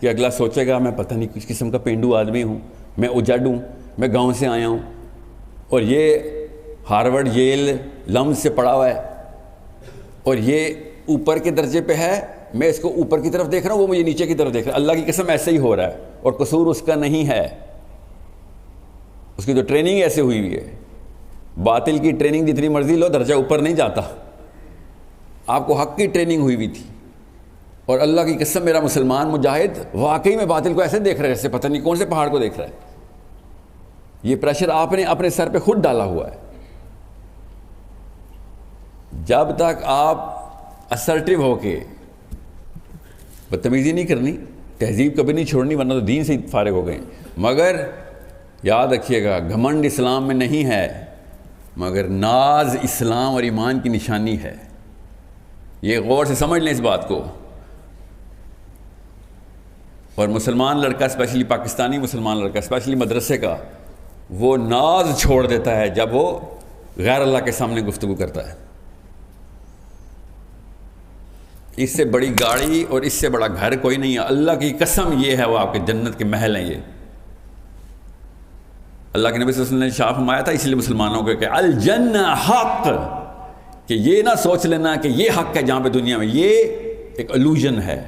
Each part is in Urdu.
کہ اگلا سوچے گا میں پتہ نہیں کس قسم کا پینڈو آدمی ہوں، میں اجڑ ہوں، میں گاؤں سے آیا ہوں، اور یہ ہارورڈ ییل لمز سے پڑھا ہوا ہے اور یہ اوپر کے درجے پہ ہے، میں اس کو اوپر کی طرف دیکھ رہا ہوں، وہ مجھے نیچے کی طرف دیکھ رہا ہے۔ اللہ کی قسم ایسے ہی ہو رہا ہے، اور قصور اس کا نہیں ہے، اس کی جو ٹریننگ ایسے ہوئی ہوئی ہے۔ باطل کی ٹریننگ جتنی مرضی لو، درجہ اوپر نہیں جاتا۔ آپ کو حق کی ٹریننگ ہوئی ہوئی تھی، اور اللہ کی قسم میرا مسلمان مجاہد واقعی میں باطل کو ایسے دیکھ رہا ہے جیسے پتہ نہیں کون سے پہاڑ کو دیکھ رہا ہے۔ یہ پریشر آپ نے اپنے سر پہ خود ڈالا ہوا ہے۔ جب تک آپ اسرٹیو ہو کے، بدتمیزی نہیں کرنی، تہذیب کبھی نہیں چھوڑنی ورنہ تو دین سے ہی فارغ ہو گئے، مگر یاد رکھیے گا گھمنڈ اسلام میں نہیں ہے، مگر ناز اسلام اور ایمان کی نشانی ہے۔ یہ غور سے سمجھ لیں اس بات کو۔ اور مسلمان لڑکا، اسپیشلی پاکستانی مسلمان لڑکا، اسپیشلی مدرسے کا، وہ ناز چھوڑ دیتا ہے جب وہ غیر اللہ کے سامنے گفتگو کرتا ہے۔ اس سے بڑی گاڑی اور اس سے بڑا گھر کوئی نہیں ہے، اللہ کی قسم یہ ہے وہ آپ کے جنت کے محل ہیں۔ یہ اللہ کے نبی صلی اللہ علیہ وسلم نے شاہ فرمایا تھا، اس لیے مسلمانوں کو کہ الجنہ حق، کہ یہ نہ سوچ لینا کہ یہ حق ہے جہاں پہ دنیا میں، یہ ایک الوژن ہے۔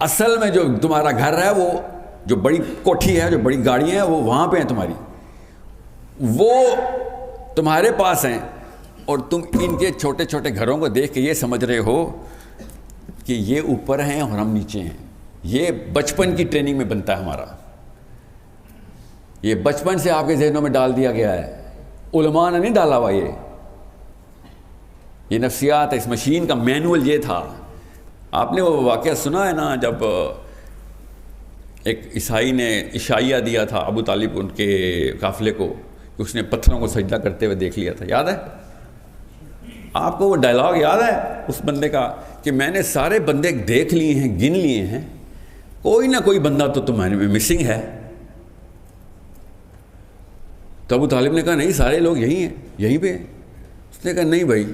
اصل میں جو تمہارا گھر ہے، وہ جو بڑی کوٹھی ہے، جو بڑی گاڑیاں ہیں، وہ وہاں پہ ہیں تمہاری، وہ تمہارے پاس ہیں، اور تم ان کے چھوٹے چھوٹے گھروں کو دیکھ کے یہ سمجھ رہے ہو کہ یہ اوپر ہیں اور ہم نیچے ہیں۔ یہ بچپن کی ٹریننگ میں بنتا ہے ہمارا، یہ بچپن سے آپ کے ذہنوں میں ڈال دیا گیا ہے، علماء نے نہیں ڈالا ہوا۔ یہ نفسیات ہے، اس مشین کا مینول یہ تھا۔ آپ نے وہ واقعہ سنا ہے نا، جب ایک عیسائی نے عشائیہ دیا تھا ابو طالب ان کے قافلے کو، کہ اس نے پتھروں کو سجدہ کرتے ہوئے دیکھ لیا تھا، یاد ہے آپ کو وہ ڈائلاگ؟ یاد ہے اس بندے کا کہ میں نے سارے بندے دیکھ لیے ہیں، گن لیے ہیں، کوئی نہ کوئی بندہ تو تمہارے میں مسنگ ہے۔ تو ابو طالب نے کہا نہیں، سارے لوگ یہی ہیں، یہیں پہ ہیں۔ اس نے کہا نہیں بھائی،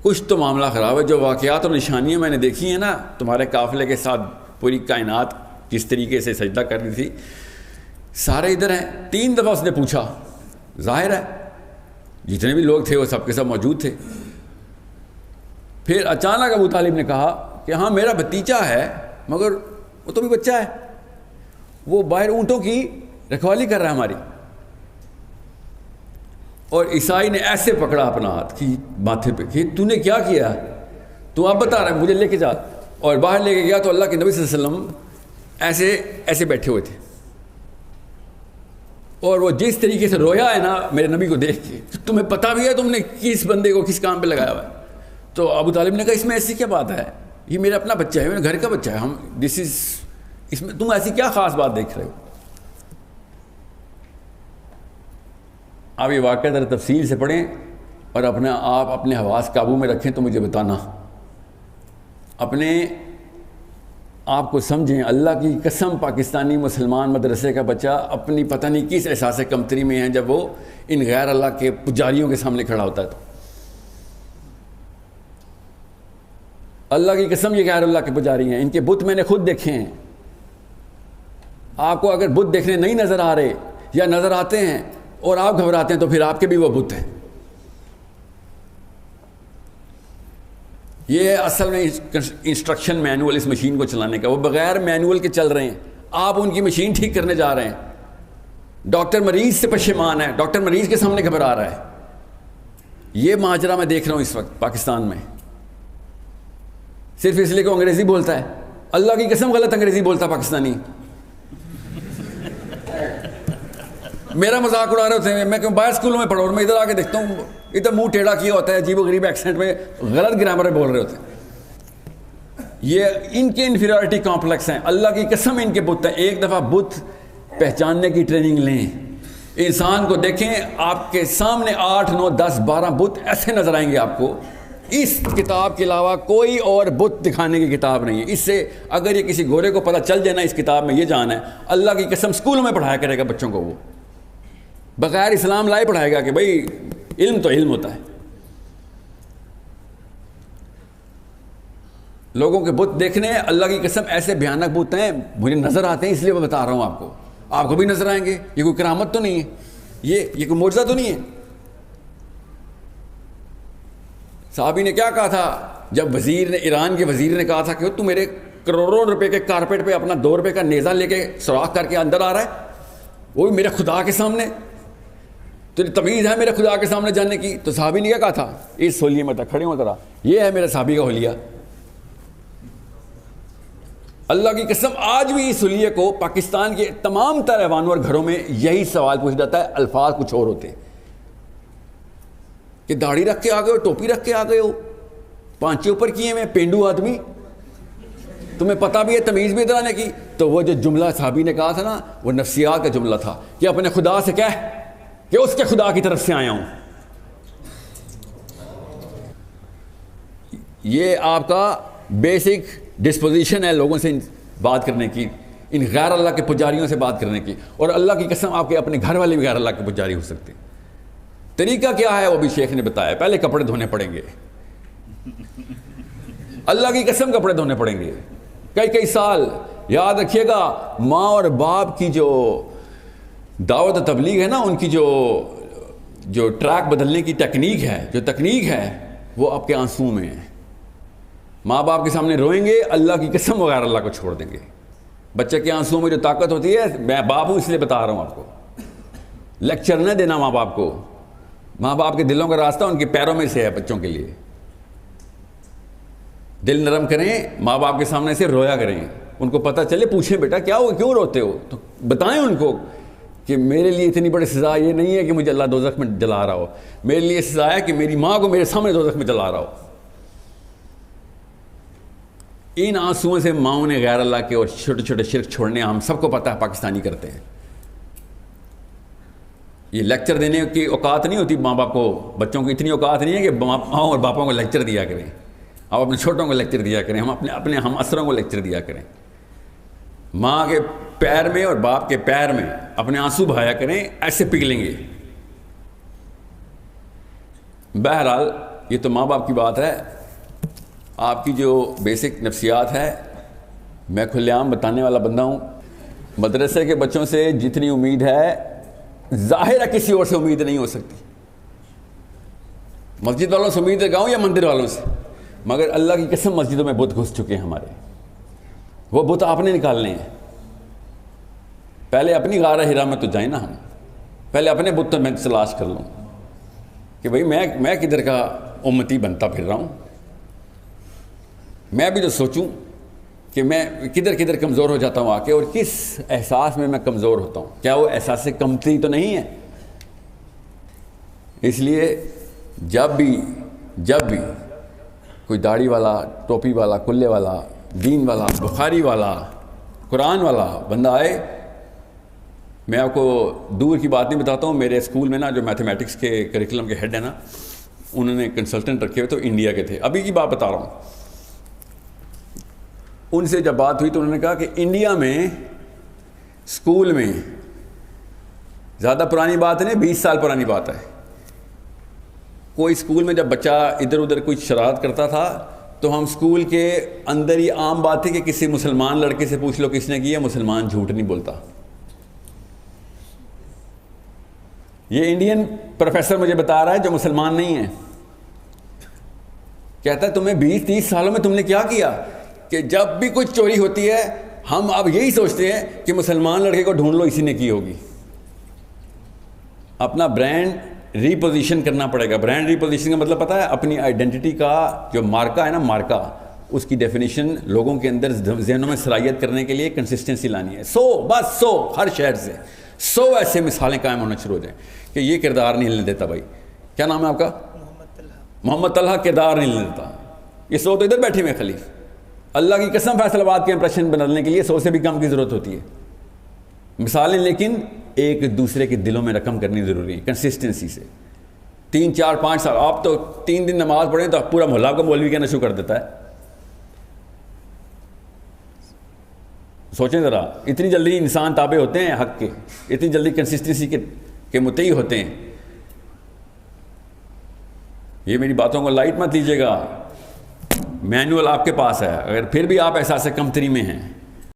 کچھ تو معاملہ خراب ہے۔ جو واقعات اور نشانیاں میں نے دیکھی ہیں نا تمہارے قافلے کے ساتھ، پوری کائنات جس طریقے سے سجدہ کر رہی تھی، سارے ادھر ہیں۔ 3 دفعہ اس نے پوچھا، ظاہر ہے جتنے بھی لوگ تھے وہ سب کے سب موجود تھے۔ پھر اچانک ابو طالب نے کہا کہ ہاں میرا بھتیجا ہے، مگر وہ تو بھی بچہ ہے، وہ باہر اونٹوں کی رکھوالی کر رہا ہے ہماری۔ اور عیسائی نے ایسے پکڑا اپنا ہاتھ کہ ماتھے پہ کہ تو نے کیا کیا، تو آپ بتا رہا ہے، مجھے لے کے جا۔ اور باہر لے کے گیا تو اللہ کے نبی صلی اللہ علیہ وسلم ایسے بیٹھے ہوئے تھے، اور وہ جس طریقے سے رویا ہے نا میرے نبی کو دیکھ کے، تمہیں پتہ بھی ہے تم نے کس بندے کو کس کام پہ لگایا ہوا ہے؟ تو ابو طالب نے کہا اس میں ایسی کیا بات ہے، یہ میرا اپنا بچہ ہے، میرے گھر کا بچہ ہے، اس میں تم ایسی کیا خاص بات دیکھ رہے ہو؟ آپ یہ واقعہ ذرا تفصیل سے پڑھیں اور اپنے حواس قابو میں رکھیں تو مجھے بتانا، اپنے آپ کو سمجھیں۔ اللہ کی قسم پاکستانی مسلمان مدرسے کا بچہ اپنی پتہ نہیں کس احساس کمتری میں ہے جب وہ ان غیر اللہ کے پجاریوں کے سامنے کھڑا ہوتا ہے۔ تو اللہ کی قسم یہ غیر اللہ کے پجاری ہیں، ان کے بت میں نے خود دیکھے ہیں۔ آپ کو اگر بت دیکھنے نہیں نظر آ رہے یا نظر آتے ہیں اور آپ گھبراتے ہیں تو پھر آپ کے بھی وہ بت ہیں۔ یہ اصل میں انسٹرکشن مینول اس مشین کو چلانے کا، وہ بغیر مینول کے چل رہے ہیں، آپ ان کی مشین ٹھیک کرنے جا رہے ہیں۔ ڈاکٹر مریض سے پشیمان ہے، ڈاکٹر مریض کے سامنے گھبرا رہا ہے۔ یہ ماجرا میں دیکھ رہا ہوں اس وقت پاکستان میں، صرف اس لیے کہ وہ انگریزی بولتا ہے۔ اللہ کی قسم غلط انگریزی بولتا پاکستانی، میرا مذاق اڑا رہے ہوتے ہیں۔ میں باہر اسکولوں میں پڑھا اور میں ادھر آ کے دیکھتا ہوں ادھر منہ ٹیڑھا کیا ہوتا ہے، عجیب و غریب ایکسنٹ میں غلط گرامر بول رہے ہوتے ہیں۔ یہ ان کے انفیریورٹی کمپلیکس ہیں، اللہ کی قسم ان کے بت ہیں۔ ایک دفعہ بت پہچاننے کی ٹریننگ لیں، انسان کو دیکھیں، آپ کے سامنے 8 9 10 12 بت ایسے نظر آئیں گے آپ کو۔ اس کتاب کے علاوہ کوئی اور بت دکھانے کی کتاب نہیں ہے۔ اس سے اگر یہ کسی گورے کو پتہ چل جائے نا اس کتاب میں یہ جان ہے، اللہ کی قسم اسکولوں میں پڑھایا کرے گا بچوں کو، وہ بغیر اسلام لائے پڑھائے گا کہ بھائی علم تو علم ہوتا ہے۔ لوگوں کے بت دیکھنے ہیں، اللہ کی قسم ایسے بھیانک بت ہیں، مجھے نظر آتے ہیں، اس لیے میں بتا رہا ہوں آپ کو، آپ کو بھی نظر آئیں گے. یہ کوئی کرامت تو نہیں ہے، یہ کوئی معجزہ تو نہیں ہے. صحابی نے کیا کہا تھا جب وزیر نے، ایران کے وزیر نے کہا تھا کہ تو میرے کروڑوں روپے کے کارپیٹ پہ اپنا 2 روپے کا نیزہ لے کے سوراخ کر کے اندر آ رہا ہے، وہ بھی میرے خدا کے سامنے، تیری تمیز ہے میرے خدا کے سامنے جانے کی؟ تو صحابی نے کیا کہا تھا؟ اس ہولیے میں تک کھڑے ہوں ذرا، یہ ہے میرے صحابی کا ہولیہ. اللہ کی قسم آج بھی اس ہولیے کو پاکستان کے تمام تر ایوانوں اور گھروں میں یہی سوال پوچھا جاتا ہے، الفاظ کچھ اور ہوتے ہیں کہ داڑھی رکھ کے آ گئے ہو، ٹوپی رکھ کے آ گئے ہو، پانچے اوپر کیے میں، پینڈو آدمی، تمہیں پتہ بھی ہے تمیز بھی ادھر آنے کی. تو وہ جو جملہ صحابی نے کہا تھا نا، وہ نفسیات کا جملہ تھا کہ اپنے خدا سے کہہ کہ اس کے خدا کی طرف سے آیا ہوں. یہ آپ کا بیسک ڈسپوزیشن ہے لوگوں سے بات کرنے کی، ان غیر اللہ کے پجاریوں سے بات کرنے کی. اور اللہ کی قسم آپ کے اپنے گھر والے بھی غیر اللہ کے پجاری ہو سکتے ہیں. طریقہ کیا ہے وہ بھی شیخ نے بتایا. پہلے کپڑے دھونے پڑیں گے، اللہ کی قسم کپڑے دھونے پڑیں گے کئی سال. یاد رکھیے گا، ماں اور باپ کی جو دعوت و تبلیغ ہے نا، ان کی جو ٹریک بدلنے کی ٹیکنیک ہے، جو تکنیک ہے، وہ آپ کے آنسو میں ہے. ماں باپ کے سامنے روئیں گے، اللہ کی قسم وغیر اللہ کو چھوڑ دیں گے. بچے کے آنسو میں جو طاقت ہوتی ہے، میں باپ ہوں اس لیے بتا رہا ہوں آپ کو، لیکچر نہ دینا ماں باپ کو. ماں باپ کے دلوں کا راستہ ان کے پیروں میں سے ہے. بچوں کے لیے دل نرم کریں، ماں باپ کے سامنے سے رویا کریں، ان کو پتہ چلے، پوچھیں بیٹا کیا ہو، کیوں روتے ہو، تو بتائیں ان کو کہ میرے لیے اتنی بڑی سزا یہ نہیں ہے کہ مجھے اللہ دوزخ میں جلا رہا ہو، میرے لیے سزا ہے کہ میری ماں کو میرے سامنے دوزخ میں جلا رہا ہو. ان آنسوؤں سے ماؤں نے غیر اللہ کے اور چھوٹے چھوٹے شرک چھوڑنے ہم سب کو پتہ ہے پاکستانی کرتے ہیں. یہ لیکچر دینے کی اوقات نہیں ہوتی ماں باپ کو، بچوں کو اتنی اوقات نہیں ہے کہ ماؤں اور باپوں کو لیکچر دیا کریں. آپ اپنے چھوٹوں کو لیکچر دیا کریں، ہم اپنے ہم اثروں کو لیکچر دیا کریں. ماں کے پیر میں اور باپ کے پیر میں اپنے آنسو بہایا کریں، ایسے پگھلیں گے. بہرحال یہ تو ماں باپ کی بات ہے. آپ کی جو بیسک نفسیات ہے، میں کھلے عام بتانے والا بندہ ہوں. مدرسے کے بچوں سے جتنی امید ہے، ظاہر ہے کسی اور سے امید نہیں ہو سکتی. مسجد والوں سے امید لگاؤں یا مندر والوں سے، مگر اللہ کی قسم مسجدوں میں بت گھس چکے ہیں ہمارے. وہ بت آپ نے نکالنے ہیں. پہلے اپنی غار ہرا میں تو جائیں نا، ہم پہلے اپنے بت تو میں تلاش کر لوں کہ بھئی میں کدھر کا امتی بنتا پھر رہا ہوں. میں بھی تو سوچوں کہ میں کدھر کدھر کمزور ہو جاتا ہوں آ کے، اور کس احساس میں کمزور ہوتا ہوں. کیا وہ احساس کمتری تو نہیں ہے؟ اس لیے جب بھی کوئی داڑھی والا، ٹوپی والا، کلے والا، دین والا، بخاری والا، قرآن والا بندہ آئے، میں آپ کو دور کی بات نہیں بتاتا ہوں. میرے اسکول میں نا جو میتھمیٹکس کے کریکولم کے ہیڈ ہیں نا، انہوں نے کنسلٹنٹ رکھے ہوئے تو انڈیا کے تھے. ابھی کی بات بتا رہا ہوں. ان سے جب بات ہوئی تو انہوں نے کہا کہ انڈیا میں اسکول میں، زیادہ پرانی بات نہیں، 20 سال پرانی بات ہے، کوئی اسکول میں جب بچہ ادھر ادھر کوئی شرارت کرتا تھا تو ہم اسکول کے اندر ہی عام بات تھی کہ کسی مسلمان لڑکے سے پوچھ لو کس نے کیا، مسلمان جھوٹ نہیں بولتا. یہ انڈین پروفیسر مجھے بتا رہا ہے جو مسلمان نہیں ہے. کہتا ہے تمہیں 20-30 سالوں میں تم نے کیا کیا کہ جب بھی کوئی چوری ہوتی ہے ہم اب یہی سوچتے ہیں کہ مسلمان لڑکے کو ڈھونڈ لو، اسی نے کی ہوگی. اپنا برانڈ ریپوزیشن کرنا پڑے گا. برانڈ ریپوزیشن کا مطلب پتہ ہے؟ اپنی آئیڈینٹی کا جو مارکا ہے نا، مارکا، اس کی ڈیفینیشن لوگوں کے اندر ذہنوں میں صلاحیت کرنے کے لیے کنسسٹنسی لانی ہے. 100 ہر شہر سے 100 ایسے مثالیں قائم ہونا شروع ہو جائیں کہ یہ کردار نہیں ہلنے دیتا. بھائی کیا نام ہے آپ کا؟ محمد طلحہ. کردار نہیں ہلنے دیتا. یہ 100 تو ادھر بیٹھے ہوئے خلیف. اللہ کی قسم فیصل آباد کے امپریشن بدلنے کے لیے 100 سے بھی کم کی ضرورت ہوتی ہے. مثالیں لیکن ایک دوسرے کے دلوں میں رقم کرنی ضروری ہے کنسسٹنسی سے. 3 4 5 سال آپ تو 3 دن نماز پڑھیں تو پورا محلہ کو مولوی کہنا شروع کر دیتا ہے. سوچیں ذرا، اتنی جلدی انسان تابع ہوتے ہیں حق کے، اتنی جلدی کنسسٹنسی کے متعی ہوتے ہیں. یہ میری باتوں کو لائٹ مت لیجیے گا. مینول آپ کے پاس ہے، اگر پھر بھی آپ احساس کمتری میں ہیں